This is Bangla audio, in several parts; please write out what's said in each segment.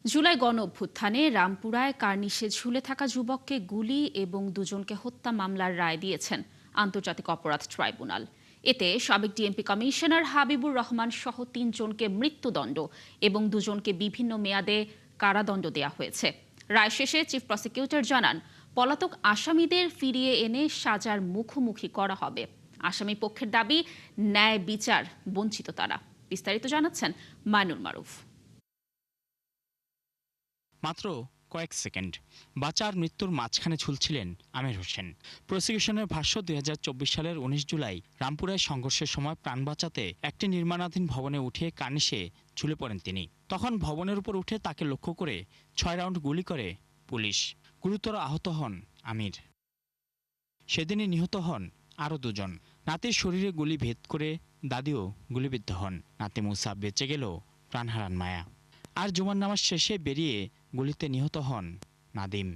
জুলাই গণঅভ্যুত্থানে রামপুরায় কার্নিশে ঝুলে থাকা যুবককে গুলি এবং দুজনকে হত্যা মামলার রায় দিয়েছেন আন্তর্জাতিক অপরাধ ট্রাইব্যুনাল। এতে সাবেক ডিএমপি কমিশনার হাবিবুর রহমান সহ ৩ জনকে মৃত্যুদণ্ড এবং দুজনকে বিভিন্ন মেয়াদে কারাদণ্ড দেওয়া হয়েছে। রায় শেষে চিফ প্রসিকিউটর জানান, পলাতক আসামিদের ফিরিয়ে এনে সাজার মুখোমুখি করা হবে। আসামি পক্ষের দাবি, ন্যায় বিচার বঞ্চিত তারা। বিস্তারিত জানাচ্ছেন মাইনুল মারুফ। মাত্র কয়েক সেকেন্ড বাঁচার মৃত্যুর মাঝখানে ঝুলছিলেন আমির হোসেন। প্রসিকিউশনের ভাষ্য, ২০২৪ সালের ১৯ জুলাই রামপুরায় সংঘর্ষের সময় প্রাণ বাঁচাতে একটি নির্মাণাধীন ভবনে উঠে কার্নিশে ঝুলে পড়েন তিনি। তখন ভবনের উপর উঠে তাকে লক্ষ্য করে ৬ রাউন্ড গুলি করে পুলিশ। গুরুতর আহত হন আমির। সেদিনই নিহত হন আরও ২ জন। নাতির শরীরে গুলি ভেদ করে দাদিও গুলিবিদ্ধ হন। নাতি মুসা বেঁচে গেলেও প্রাণ হারান মায়া। আর জুমার নামাজ শেষে বেরিয়ে গুলিতে নিহত হন নাদিম।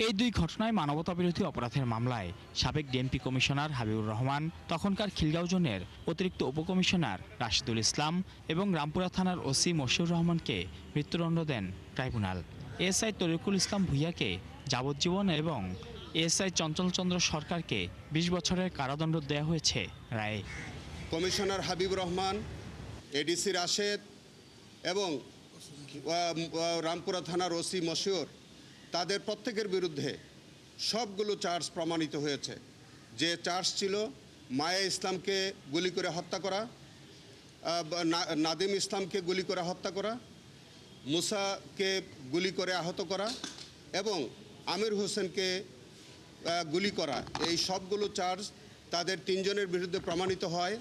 এই ২ ঘটনায় মানবতাবিরোধী অপরাধের মামলায় সাবেক ডিএমপি কমিশনার হাবিবুর রহমান, তখনকার খিলগাঁও জোনের অতিরিক্ত উপকমিশনার রাশিদুল ইসলাম এবং রামপুরা থানার ওসি মশিউর রহমানকে মৃত্যুদণ্ড দেন ট্রাইব্যুনাল। এএসআই তরিকুল ইসলাম ভূঁইয়াকে যাবজ্জীবন এবং এএসআই চঞ্চল চন্দ্র সরকারকে ২০ বছরের কারাদণ্ড দেওয়া হয়েছে রায়ে। কমিশনার হাবিবুর রহমান, এডিসি রাশেদ এবং রামপুরা থানার ওসি মশিউর, তাদের প্রত্যেকের বিরুদ্ধে সবগুলো চার্জ প্রমাণিত হয়েছে। যে চার্জ ছিল মায়া ইসলামকে গুলি করে হত্যা করা, নাদিম ইসলামকে গুলি করে হত্যা করা, মুসাকে গুলি করে আহত করা এবং আমির হোসেনকে গুলি করা, এই সবগুলো চার্জ তাদের ৩ জনের বিরুদ্ধে প্রমাণিত হয়।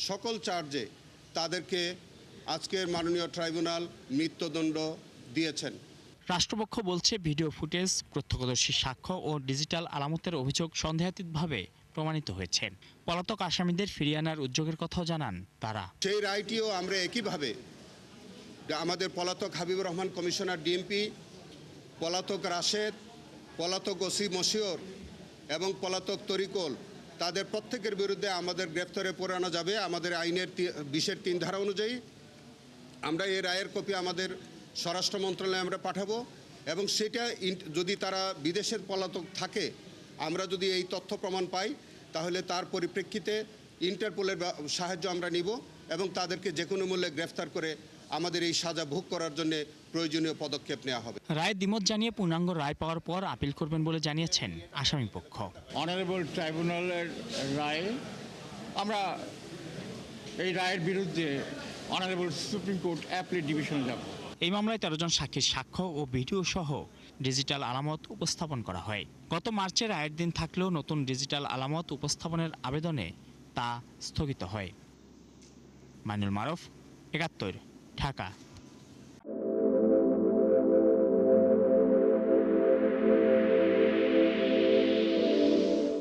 সকল চার্জে তাদেরকে আজকের মাননীয় ট্রাইব্যুনাল মৃত্যুদণ্ড দিয়েছেন। রাষ্ট্রপক্ষ বলছে, ভিডিও ফুটেজ, প্রত্যক্ষদর্শী সাক্ষ্য ও ডিজিটাল আলামতের অভিযোগ সন্দেহাতীতভাবে প্রমাণিত হয়েছে। পলাতক আসামিদের ফিরিয়ে আনার উদ্যোগের কথাও জানান তারা। সেই রায়টিও আমরা একইভাবে আমাদের পলাতক হাবিবুর রহমান কমিশনার ডিএমপি, পলাতক রাশেদ, পলাতক ওসি মশিউর এবং পলাতক তরিকুল, তাদের প্রত্যেকের বিরুদ্ধে আমাদের গ্রেপ্তারে পড়ানো যাবে। আমাদের আইনের ২০-৩ ধারা অনুযায়ী আমরা এই রায়ের কপি আমাদের স্বরাষ্ট্র মন্ত্রণালয়ে আমরা পাঠাবো এবং সেটা যদি তারা বিদেশের পলাতক থাকে, আমরা যদি এই তথ্য প্রমাণ পাই, তাহলে তার পরিপ্রেক্ষিতে ইন্টারপোলের সাহায্য আমরা নিব এবং তাদেরকে যে কোনো মূল্যে গ্রেফতার করে আমাদের এই সাজা ভোগ করার জন্য প্রয়োজনীয় পদক্ষেপ নেওয়া হবে। রায় দ্বিমত জানিয়ে পূর্ণাঙ্গ রায় পাওয়ার পর আপিল করবেন বলে জানিয়েছেন আসামি পক্ষ। অনারেবল ট্রাইব্যুনালের রায়, আমরা এই রায়ের বিরুদ্ধে অনারেবল সুপ্রিম কোর্ট অ্যাপিলেট ডিভিশনে যাব। এই মামলায় ১৩ জন সাক্ষীর সাক্ষ্য ও ভিডিও সহ ডিজিটাল আলামত উপস্থাপন করা হয়। গত মার্চে রায়ের দিন থাকলেও নতুন ডিজিটাল আলামত উপস্থাপনের আবেদনে তা স্থগিত হয়। মাইনুল মারুফ, ৭১, ঢাকা।